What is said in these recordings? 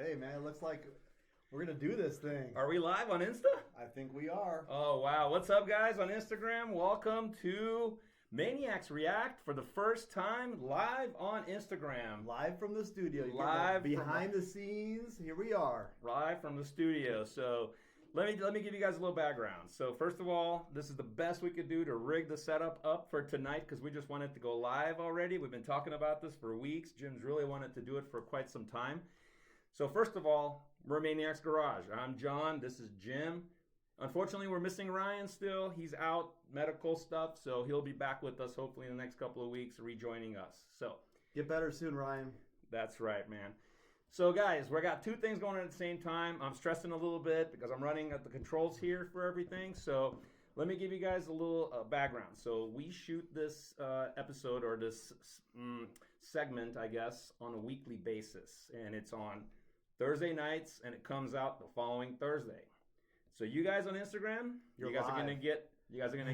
Hey, man, it looks like we're going to do this thing. Are we live on Insta? I think we are. Oh, wow. What's up, guys, on Instagram? Welcome to Maniacs React for the first time live on Instagram. Live from the studio. Live behind the scenes. Here we are. Live from the studio. So let me give you guys a little background. So first of all, this is the best we could do to rig the setup up for tonight because we just wanted to go live already. We've been talking about this for weeks. Jim's really wanted to do it for quite some time. So first of all, we're Maniacs Garage. I'm John. This is Jim. Unfortunately, we're missing Ryan still. He's out, medical stuff, so he'll be back with us hopefully in the next couple of weeks, rejoining us. So get better soon, Ryan. That's right, man. So guys, we got two things going on at the same time. I'm stressing a little bit because I'm running at the controls here for everything. So let me give you guys a little background. So we shoot this episode or this segment, I guess, on a weekly basis, and it's on Thursday nights, and it comes out the following Thursday. So you guys on Instagram, you guys are gonna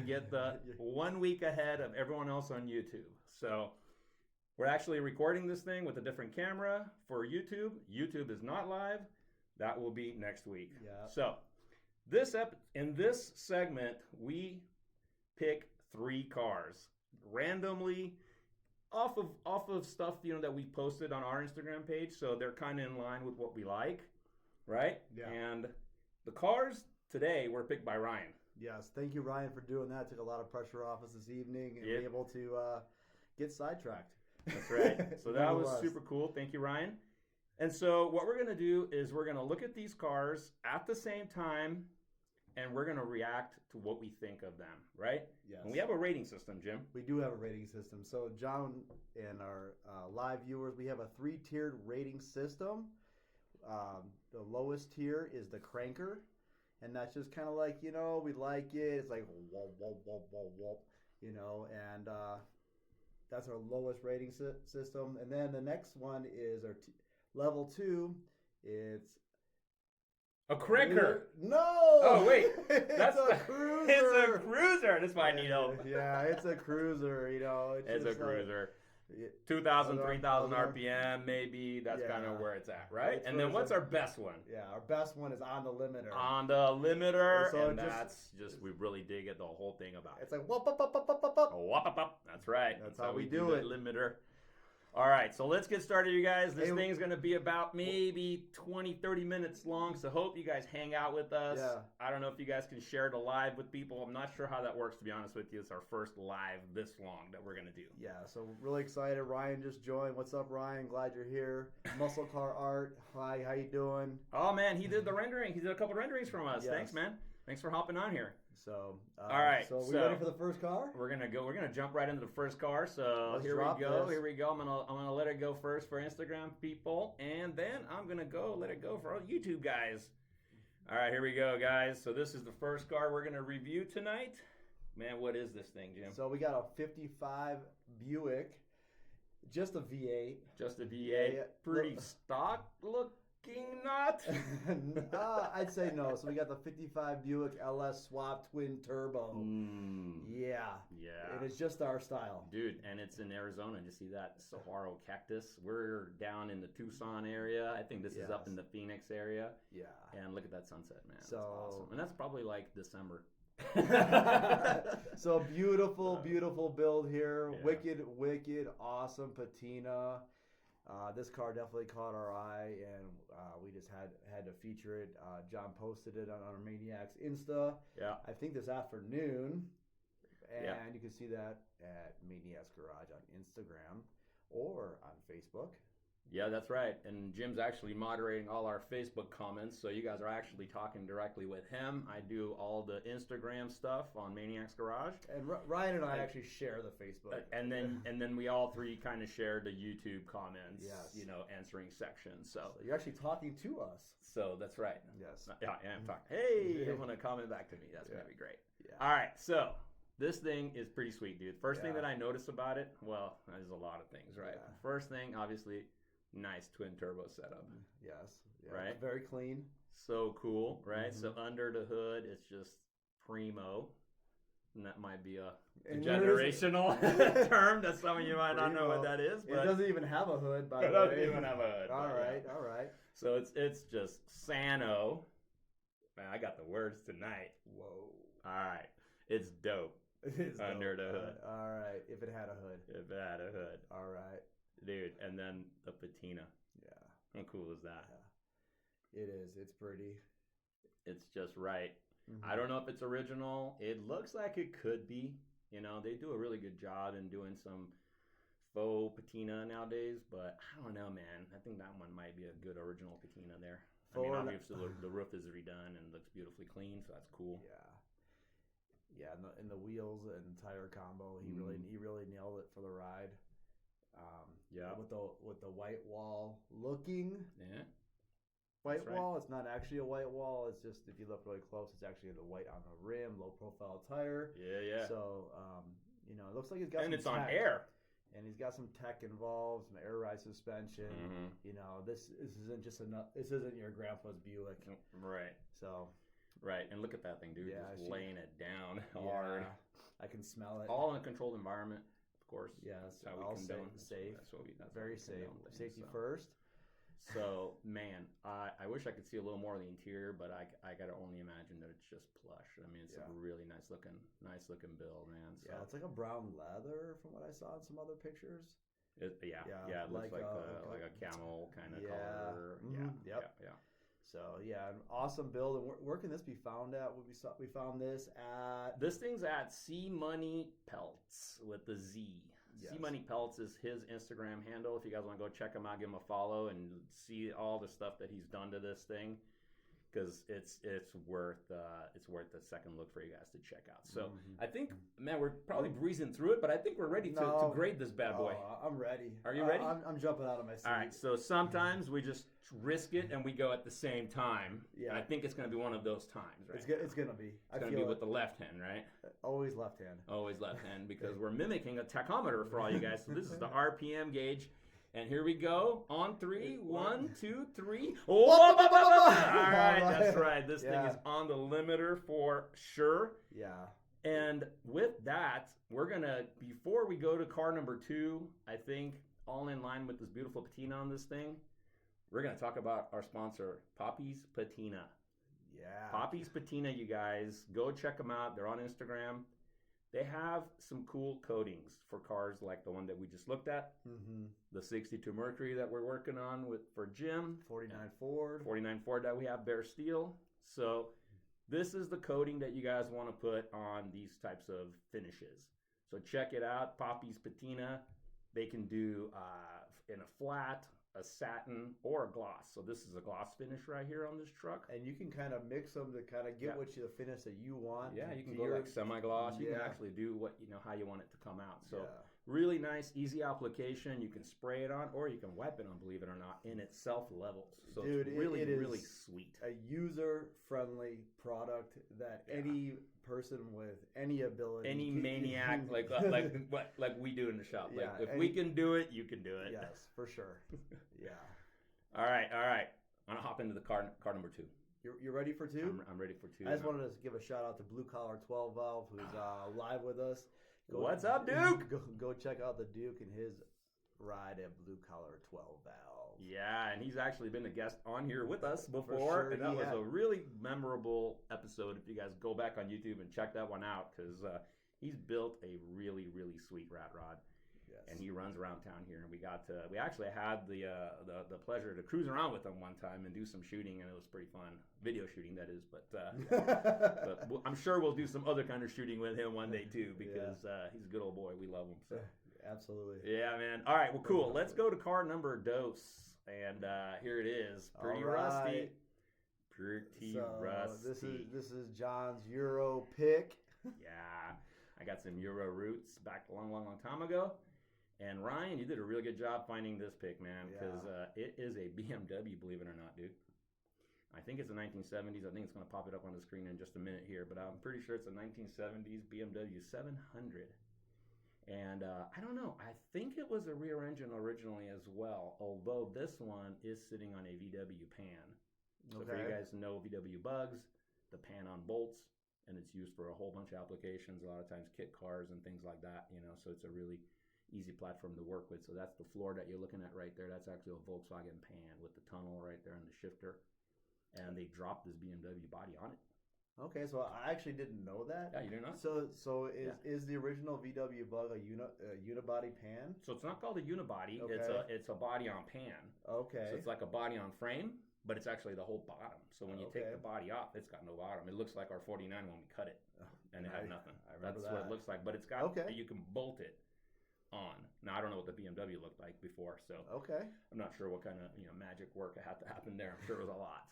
get the 1 week ahead of everyone else on YouTube. So we're actually recording this thing with a different camera for YouTube. YouTube is not live. That will be next week. Yeah. So in this segment, we pick 3 cars randomly off of stuff that we posted on our Instagram page. So they're kind of in line with what we like, right? Yeah. And the cars today were picked by Ryan. Yes, thank you, Ryan, for doing that. Took a lot of pressure off us this evening and be able to get sidetracked. That's right. So that was super cool. Thank you, Ryan. And so what we're going to do is we're going to look at these cars at the same time, and we're going to react to what we think of them, right? Yes. And we have a rating system, Jim. We do have a rating system. So, John and our live viewers, we have a 3-tiered rating system. The lowest tier is the cranker, and that's just kind of like, we like it. It's like, whoa, whoa, whoa, whoa, whoa, and that's our lowest rating system. And then the next one is our level 2. It's a cranker. No. Oh wait, that's a cruiser. It's a cruiser. That's why I need help. Yeah, it's a cruiser. It's a cruiser. 2,000, 3,000 RPM, maybe. That's kind of where it's at, right? And then what's our best one? Yeah, our best one is on the limiter. On the limiter, so and that's just we really dig it. The whole thing about it. It's like whoop, whoop, whoop, whoop, whoop, whoop. Whoop, whoop, whoop. That's right. That's how we do it. Limiter. All right, so let's get started, you guys. This thing's going to be about maybe 20, 30 minutes long, so hope you guys hang out with us. Yeah. I don't know if you guys can share the live with people. I'm not sure how that works, to be honest with you. It's our first live this long that we're going to do. Yeah, so really excited. Ryan just joined. What's up, Ryan? Glad you're here. Muscle Car Art. Hi, how you doing? Oh, man, he did the rendering. He did a couple renderings from us. Yes. Thanks, man. Thanks for hopping on here. So, all right. So, we ready for the first car? We're gonna jump right into the first car. So Let's here we go. this. Here we go. I'm gonna let it go first for Instagram people, and then I'm gonna let it go for all YouTube guys. All right, here we go, guys. So this is the first car we're gonna review tonight. Man, what is this thing, Jim? So we got a 55 Buick, just a V8. Just a V8. Yeah. Pretty stock looking, not? I'd say no. So we got the 55 Buick LS swap twin turbo. Yeah. Yeah. And it's just our style. Dude, and it's in Arizona. You see that saguaro cactus? We're down in the Tucson area. I think this is up in the Phoenix area. Yeah. And look at that sunset, man. So that's awesome. And that's probably like December. So beautiful build here. Yeah. Wicked, awesome patina. This car definitely caught our eye, and we just had to feature it. John posted it on our Maniacs Insta. Yeah. I think this afternoon, and you can see that at Maniacs Garage on Instagram or on Facebook. Yeah, that's right. And Jim's actually moderating all our Facebook comments, so you guys are actually talking directly with him. I do all the Instagram stuff on Maniacs Garage. And Ryan and I actually share the Facebook. And then we all three kind of share the YouTube comments, yes. Answering sections. So you're actually talking to us. So that's right. Yes. Yeah, I am talking. Hey, you want to comment back to me. That's going to be great. Yeah. All right, so this thing is pretty sweet, dude. First thing that I noticed about it, well, there's a lot of things, right? Yeah. First thing, obviously, nice twin turbo setup. Yes. Yeah. Right? Very clean. So cool, right? So under the hood, it's just primo. And that might be a And generational term that some of you might not know what that is. It But doesn't even have a hood, by the it way. doesn't even have a hood. All but right, yeah. all right. So it's just Sano. Man, I got the words tonight. Whoa. All right. It's dope. It's Under dope. the hood. All right, if it had a hood. If it had a hood. All right. Dude, and then the patina. Yeah. How cool is that? Yeah. It is. It's pretty. It's just right. Mhm. I don't know if it's original. It looks like it could be. You know, they do a really good job in doing some faux patina nowadays, but I don't know, man. I think that one might be a good original patina there. I mean, obviously the roof is redone and looks beautifully clean, so that's cool. Yeah. Yeah, and the wheels and tire combo, he really nailed it for the ride. Yeah. With the white wall looking. Yeah. White That's right. wall. It's not actually a white wall. It's just, if you look really close, it's actually the white on the rim, low profile tire. Yeah. So, it looks like he's got And some it's on tech. air. And he's got some tech involved, some air ride suspension. Mm-hmm. This isn't just enough. This isn't your grandpa's Buick. Right. So. Right. And look at that thing, dude. Yeah, just laying it down hard. Yeah, I can smell it. All in a controlled environment, of course. Yeah, that's how we all condone. safe. That's what we. That's Very what we safe. condone things, Safety so. first. So, man, I wish I could see a little more of the interior, but I gotta only imagine that it's just plush. I mean, it's a really nice looking build, man. So. Yeah, it's like a brown leather from what I saw in some other pictures. It looks like a camel kind of color. Yeah. So an awesome build. And where can this be found at? We found this at. This thing's at C Money Pelts with the Z. Yes. C Money Pelts is his Instagram handle. If you guys want to go check him out, give him a follow and see all the stuff that he's done to this thing, because it's worth a second look for you guys to check out. So I think, man, we're probably breezing through it, but I think we're ready to grade this bad boy. I'm ready. Are you ready? I'm jumping out of my seat. All right. So sometimes we just risk it and we go at the same time. Yeah. And I think it's going to be one of those times, right? It's going to be. It's going to be with the left hand, right? Always left hand. Always left hand, because we're mimicking a tachometer for all you guys. So this is the RPM gauge. And here we go. On 3. 1, 2, 3. All right, that's right. This thing is on the limiter for sure. Yeah. And with that, we're going to, before we go to car number 2, I think, all in line with this beautiful patina on this thing, we're going to talk about our sponsor, Poppy's Patina. Yeah. Poppy's Patina, you guys. Go check them out. They're on Instagram. They have some cool coatings for cars like the one that we just looked at. Mm-hmm. The 62 Mercury that we're working on for Jim. 49 Ford. 49 Ford that we have, bare steel. So this is the coating that you guys want to put on these types of finishes. So check it out, Poppy's Patina. They can do in a flat, a satin, or a gloss. So this is a gloss finish right here on this truck. And you can kind of mix them to kind of get the finish that you want. Yeah, you can go like semi-gloss. You can actually do how you want it to come out. So really nice, easy application. You can spray it on, or you can wipe it on, believe it or not, and it self-levels. So dude, it's really, it is really sweet. A user-friendly product that any person with any ability, any maniac like we do in the shop. Like if we can do it, you can do it. Yes, for sure. Yeah. All right. I'm gonna hop into the car number 2. You're ready for 2? I'm ready for 2. I just wanted to give a shout out to Blue Collar 12 Valve, who's live with us. What's up, Duke? Go check out the Duke and his ride at Blue Collar 12 Valve. Yeah, and he's actually been a guest on here with us before, sure, and that was a really memorable episode. If you guys go back on YouTube and check that one out, because he's built a really, really sweet rat rod. Yes. And he runs around town here, and we actually had the pleasure to cruise around with him one time and do some shooting, and it was pretty fun. Video shooting, that is, but I'm sure we'll do some other kind of shooting with him one day too, because he's a good old boy. We love him. So. Absolutely. Yeah, man. All right, well, cool. Let's go to car number 2, and here it is. Pretty rusty. Pretty rusty. This is John's Euro pick. Yeah, I got some Euro roots back a long time ago. And Ryan, you did a really good job finding this pick, man, because it is a BMW, believe it or not, dude. I think it's a 1970s. I think it's going to pop it up on the screen in just a minute here, but I'm pretty sure it's a 1970s BMW 700. And I don't know. I think it was a rear engine originally as well, although this one is sitting on a VW pan. So for you guys to know VW bugs, the pan on bolts, and it's used for a whole bunch of applications. A lot of times, kit cars and things like that. So it's a really easy platform to work with. So that's the floor that you're looking at right there. That's actually a Volkswagen pan with the tunnel right there and the shifter, and they dropped this BMW body on it. Okay, so I actually didn't know that. Yeah, you didn't know? So is the original VW Bug a unibody pan? So it's not called a unibody. Okay. It's a body on pan. Okay. So it's like a body on frame, but it's actually the whole bottom. So when you take Okay. the body off, it's got no bottom. It looks like our 49 when we cut it, and it had nothing. I remember That's what it looks like. But it's got, Okay. you can bolt it on. Now, I don't know what the BMW looked like before, so Okay. I'm not sure what kind of magic work had to happen there. I'm sure it was a lot.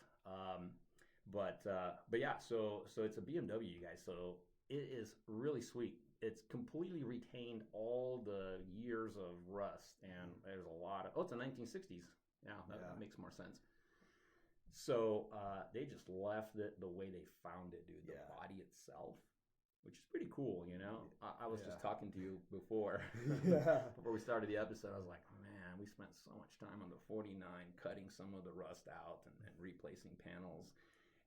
But yeah, so it's a BMW, you guys. So it is really sweet. It's completely retained all the years of rust, and there's a lot of it's a 1960s. Yeah, that makes more sense. So they just left it the way they found it, dude. The body itself, which is pretty cool, I was just talking to you before before we started the episode. I was like, man, we spent so much time on the 49 cutting some of the rust out and replacing panels,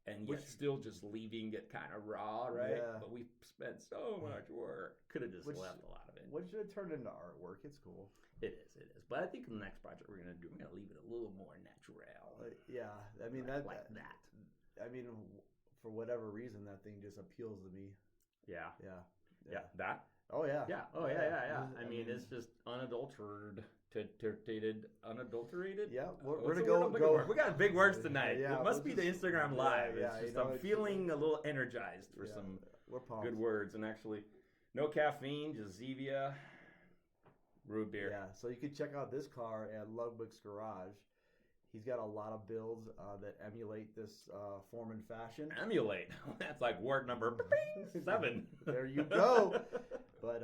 and yet still just leaving it kind of raw, right? Yeah. But we spent so much work. Could have just left a lot of it. What should have turned into artwork? It's cool. It is. But I think in the next project we're gonna leave it a little more natural. Yeah, I mean that. I mean, for whatever reason, that thing just appeals to me. Yeah. That. Oh yeah. Yeah. I mean, it's just unadulterated. Unadulterated. Yeah, we're What's gonna the word go. We got big words tonight. Yeah, it must be the Instagram live. Yeah, it's just I'm feeling a little energized for some good words, and actually, no caffeine, just Zevia, root beer. Yeah, so you can check out this car at Ludwig's Garage. He's got a lot of builds that emulate this form and fashion. Emulate. That's like word number 7. There you go. But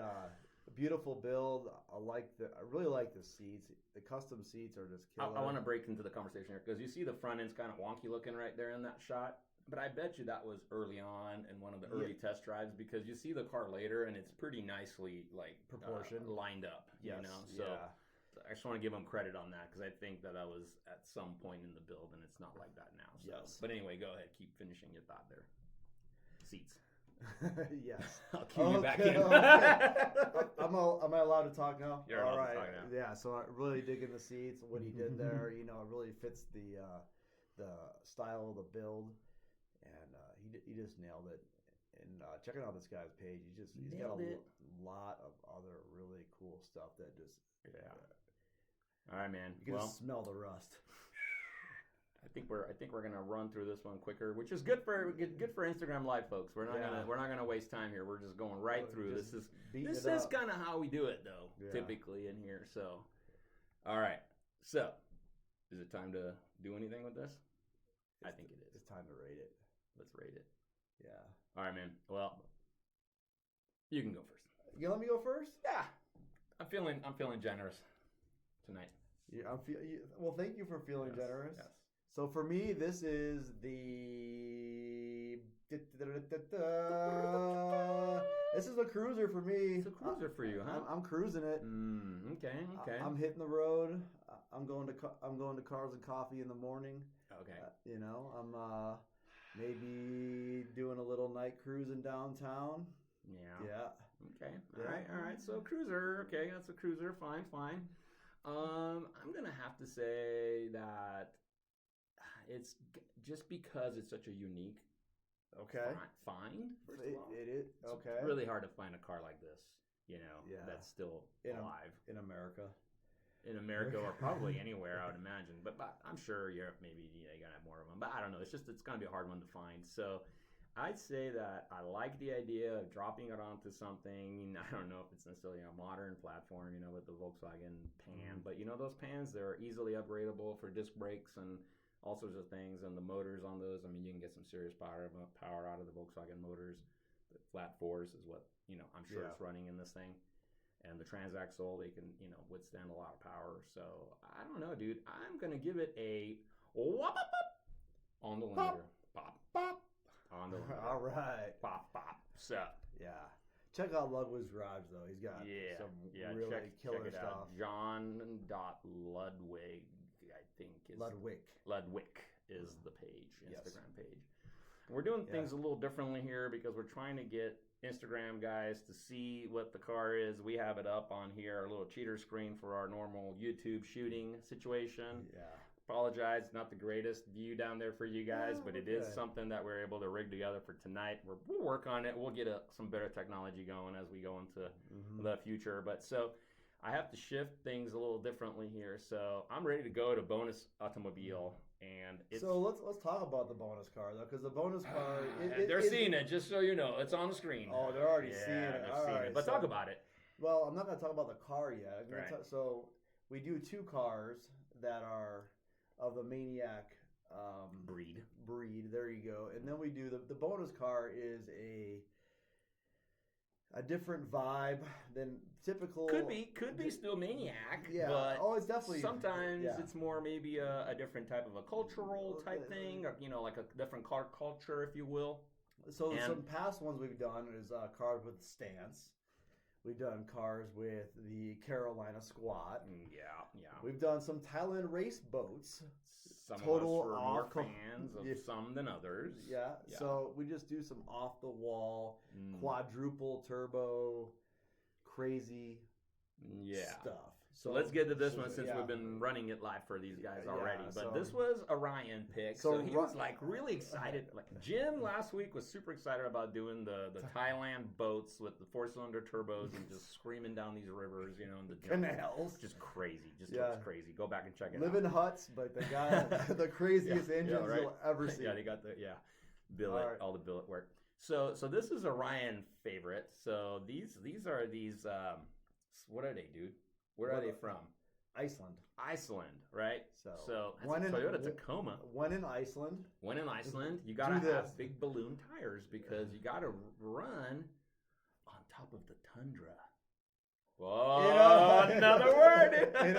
beautiful build. I really like the seats. The custom seats are just killer. I want to break into the conversation here because you see the front end's kind of wonky looking right there in that shot. But I bet you that was early on in one of the early test drives, because you see the car later and it's pretty nicely proportioned, lined up. Yes. So I just want to give them credit on that, because I think that was at some point in the build, and it's not like that now. So. Yes. But anyway, go ahead. Keep finishing your thought there. Seats. Yes. I'll cue you back in. Am I allowed to talk now? You're allowed to talk now. Yeah, so I really digging the seats, what he did there. It really fits the style of the build, and he just nailed it. And checking out this guy's page, he's got a lot of other really cool stuff that just all right, man. You can just smell the rust. I think we're gonna run through this one quicker, which is good for Instagram Live, folks. We're not gonna waste time here. We're just going right through. This is kind of how we do it, though, typically in here. So, all right. So, is it time to do anything with this? I think it is. It's time to rate it. Let's rate it. Yeah. All right, man. Well, you can go first. You let me go first? Yeah. I'm feeling generous tonight. Yeah, well, thank you for feeling generous. Yes. So for me, this is the. This is a cruiser for me. It's a cruiser for you, huh? I'm cruising it. Okay. I'm hitting the road. I'm going to Cars and Coffee in the morning. Okay. I'm maybe doing a little night cruising downtown. Yeah. Okay. All right. So cruiser. Okay, that's a cruiser. Fine. I'm gonna have to say that it's just because it's such a unique. Find. First of all, it is okay. It's really hard to find a car like this. That's still alive in America. In America, or probably anywhere, I would imagine. But I'm sure Europe, maybe they're gonna have more of them. But I don't know. It's gonna be a hard one to find. So I'd say that I like the idea of dropping it onto something. I don't know if it's necessarily a modern platform, with the Volkswagen pan. But those pans, they're easily upgradable for disc brakes and all sorts of things. And the motors on those, I mean, you can get some serious power out of the Volkswagen motors. The flat fours is what I'm sure it's running in this thing. And the transaxle, they can, withstand a lot of power. So, I don't know, dude. I'm going to give it a whop on the limiter. Pop. On the limiter. All right. Pop. So. Yeah. Check out Ludwig's Garage, though. He's got some really killer stuff. John.Ludwig, I think. Ludwig is the page, Instagram page. We're doing things a little differently here because we're trying to get Instagram guys to see what the car is. We have it up on here, our little cheater screen for our normal YouTube shooting situation. Yeah. Apologize, not the greatest view down there for you guys, but it is good. something that we're able to rig together for tonight. We'll work on it. We'll get some better technology going as we go into the future. But so I have to shift things a little differently here. So I'm ready to go to bonus automobile, and it's, So let's talk about the bonus car though, because the bonus car they're seeing it, just so you know, it's on the screen. Oh, they're already seeing it. They're All seeing right, it. But so- talk about it. Well, I'm not going to talk about the car yet. I'm gonna Right. so we do 2 cars that are of the Maniac Breed. There you go. And then we do the bonus car is a different vibe than typical. Could be still Maniac. Yeah. But It's definitely sometimes yeah. it's more maybe a different type of a cultural type thing, or like a different car culture, if you will. So And- some past ones we've done is cars with stance. We've done cars with the Carolina Squat. Yeah. We've done some Thailand race boats. Some total of us are more off- fans of Yeah. some than others. Yeah. So we just do some off the wall, quadruple turbo, crazy stuff. So let's get to this one so, since yeah. we've been running it live for these guys Yeah, already. But so- this was a Ryan pick. So So he was like really excited. Like Jim last week was super excited about doing the Thailand boats with the 4-cylinder turbos and just screaming down these rivers, in the Canals. Just crazy. Just Yeah. looks crazy. Go back and check it Live out. in huts, but they got the craziest engines right. you'll ever see. Yeah, they got the billet, All right. all the billet work. So this is a Ryan favorite. So these are these what are they, dude? Where are they from? Iceland. Right? So, So that's one a in- Toyota Tacoma. One in Iceland. When in Iceland, you gotta Do this. have big balloon tires because you gotta run on top of the tundra. Oh, another word. in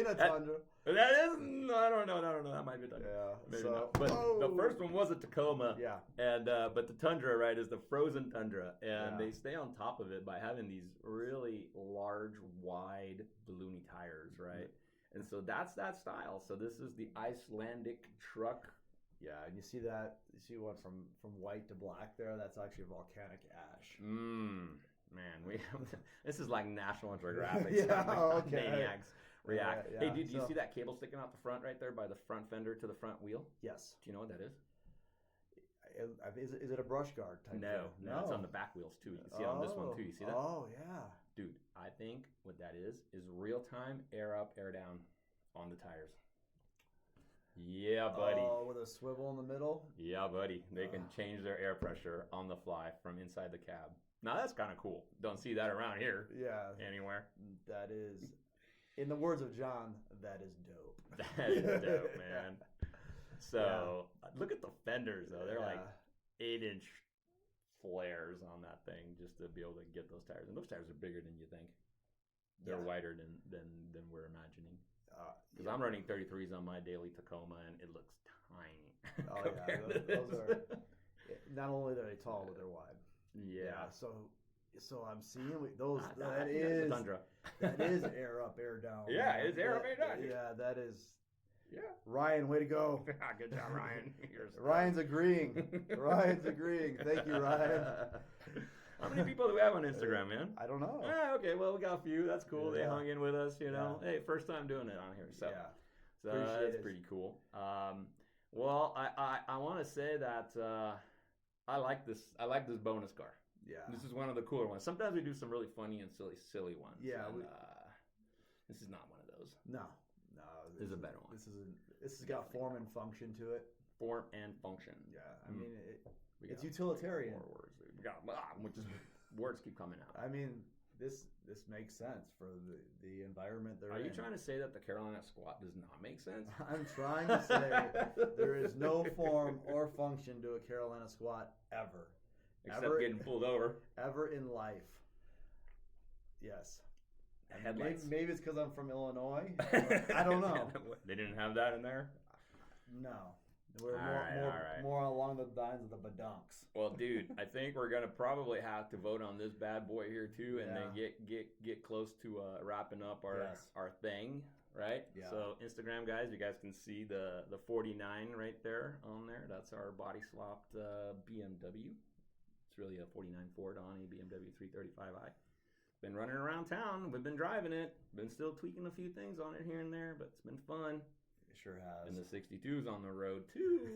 a tundra. That is, I don't know. That might be tundra. Yeah. Maybe so, not. But the first one was a Tacoma. Yeah. And but the tundra, right, is the frozen tundra, and Yeah. they stay on top of it by having these really large, wide, balloony tires, right? And so that's that style. So this is the Icelandic truck. Yeah, and you see that. You see one from white to black there. That's actually volcanic ash. Man, this is like National Geographic. Yeah, okay. Maniacs react. Yeah, Hey, dude, do you so- see that cable sticking out the front right there by the front fender to the front wheel? Yes. Do you know what that is? Is it a brush guard type? No, thing? it's on the back wheels too. You can see it on this one too. You see that? Oh yeah. Dude, I think what that is real-time air up, air down on the tires. Yeah, buddy. Oh, with a swivel in the middle. Yeah, buddy. They can change their air pressure on the fly from inside the cab. Now that's kind of cool. Don't see that around here Yeah. anywhere. That is, in the words of John, that is dope. That is dope, man. So look at the fenders though. They're like 8-inch flares on that thing just to be able to get those tires. And those tires are bigger than you think. They're wider than we're imagining. Because I'm running 33s on my daily Tacoma and it looks tiny. Oh yeah, those are. Not only are they tall, but they're wide. Yeah. So I'm seeing those. I That think that's the is Tundra. that is air up, air down. Yeah, it's air up, air down. Yeah, that is. Yeah. Ryan, way to go. Good job, Ryan. Ryan's agreeing. Ryan's agreeing. Thank you, Ryan. How many people do we have on Instagram, man? I don't know. Okay, well, we got a few. That's cool. They Yeah. hung in with us, Hey, first time doing it on here. So, Yeah. so Appreciate that's it. pretty cool. Well, I want to say that I like this bonus car. Yeah. This is one of the cooler ones. Sometimes we do some really funny and silly ones. Yeah, and, this is not one of those. No. This is a better one. This has got form and function to it. Form and function. Yeah. I mean, We it's got utilitarian. More words. We got which is words keep coming out. I mean, this makes sense for the environment they're in. Are you trying to say that the Carolina Squat does not make sense? I'm trying to say there is no form or function to a Carolina Squat ever. Except getting pulled over. Ever in life. Yes. Headlights. Maybe it's because I'm from Illinois. I don't know. They didn't have that in there? No. We're All right. more along the lines of the badunks. Well, dude, I think we're gonna probably have to vote on this bad boy here too, and then get close to wrapping up our thing. right? Yeah. So Instagram guys, you guys can see the 49 right there on there. That's our body swapped BMW. It's really a 49 Ford on a BMW 335i. Been running around town. We've been driving it. Been still tweaking a few things on it here and there, but it's been fun. It sure has. And the 62's on the road too.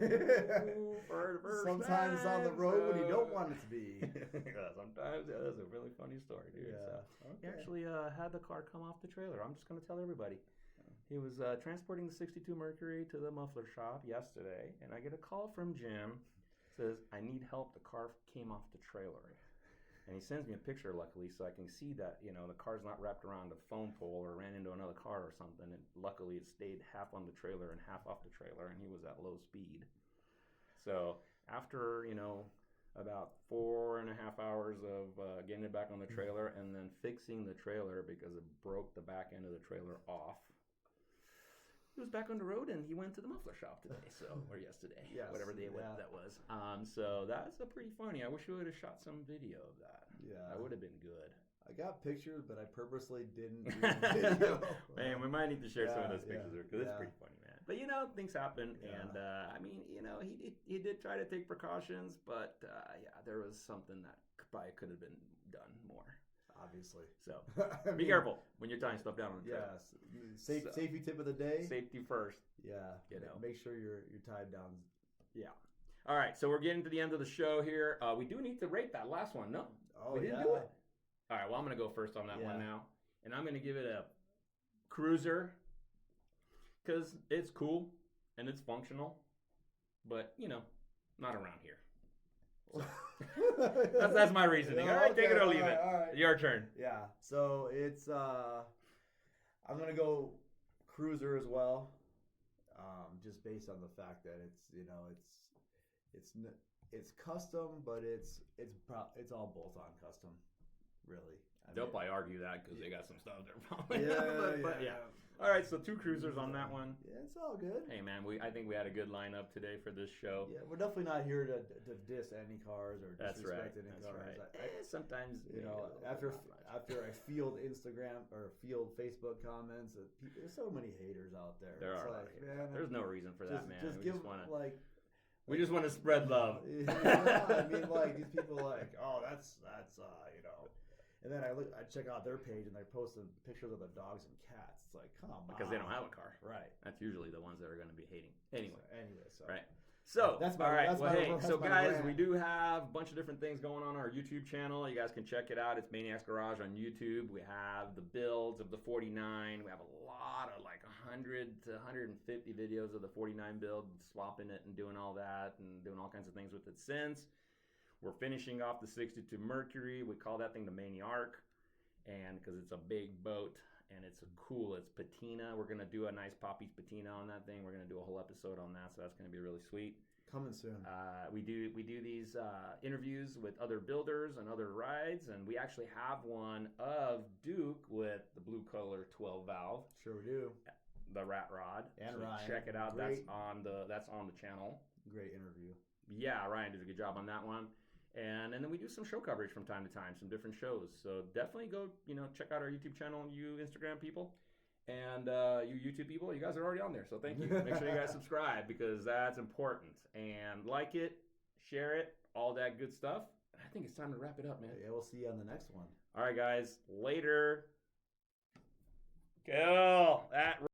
For the first Sometimes time, on the road when you don't want it to be. Yeah, sometimes. Yeah, that's a really funny story, dude. Yeah. So, he actually had the car come off the trailer. I'm just going to tell everybody. He was transporting the 62 Mercury to the muffler shop yesterday, and I get a call from Jim. Says, I need help. The car came off the trailer. And he sends me a picture, luckily, so I can see that, you know, the car's not wrapped around a phone pole or ran into another car or something. And luckily, it stayed half on the trailer and half off the trailer, and he was at low speed. So after, you know, about 4.5 hours of getting it back on the trailer and then fixing the trailer because it broke the back end of the trailer off, he was back on the road and he went to the muffler shop today, or yesterday, Yes, whatever day that was. So that's a pretty funny. I wish we would have shot some video of that. Yeah. That would have been good. I got pictures, but I purposely didn't do the video. Man, we might need to share some of those pictures because it's yeah. pretty funny, man. But you know, things happen, Yeah. and I mean, you know, he did try to take precautions, but yeah, there was something that probably could have been done more. Obviously. So I be mean, careful when you're tying stuff down on the trailer. Yes. Safety tip of the day. Safety first. Yeah. You know. Make sure you're tied down. Yeah. All right, so we're getting to the end of the show here. We do need to rate that last one. No, Oh, we didn't do it. All right, well, I'm going to go first on that one now. And I'm going to give it a cruiser because it's cool and it's functional, but, you know, not around here. So, that's my reasoning. Yeah, all right, okay, take it or leave it. all right. Your turn. Yeah. So it's I'm gonna go cruiser as well, just based on the fact that it's custom, but it's all bolt-on custom, really. They'll probably argue that because they got some stuff there probably. Yeah, but yeah. All right, so 2 cruisers on that one. Yeah, it's all good. Hey man, I think we had a good lineup today for this show. Yeah, we're definitely not here to diss any cars or That's right. disrespect any That's cars. right. Sometimes You know, after I field Instagram or field Facebook comments, there's so many haters out there. There It's are. like, man, There's no reason for that, man. Just We give just wanna, like. we just want to spread love. Yeah, I mean, like these people, like, oh, that's you know. And then I check out their page and they're posting pictures of the dogs and cats. It's like, come on. Because they don't have a car. Right. That's usually the ones that are going to be hating. Anyway. So. Right. So, That's all right. that's Well, my, hey, that's so my guys, rant. we do have a bunch of different things going on our YouTube channel. You guys can check it out. It's Maniacs Garage on YouTube. We have the builds of the 49. We have a lot of like 100 to 150 videos of the 49 build, swapping it and doing all that and doing all kinds of things with it since. We're finishing off the 62 Mercury. We call that thing the Maniac. And because it's a big boat and it's it's patina. We're going to do a nice Poppy's patina on that thing. We're going to do a whole episode on that, so that's going to be really sweet. Coming soon. We do these interviews with other builders and other rides, and we actually have one of Duke with the blue color 12 valve. Sure we do. The rat rod. And so Ryan. check it out. Great. That's on the channel. Great interview. Yeah, Ryan did a good job on that one. And then we do some show coverage from time to time, some different shows. So definitely go, check out our YouTube channel, you Instagram people. And you YouTube people, you guys are already on there. So thank you. Make sure you guys subscribe because that's important. And like it, share it, all that good stuff. And I think it's time to wrap it up, man. Yeah, we'll see you on the next one. All right, guys. Later. Cool. That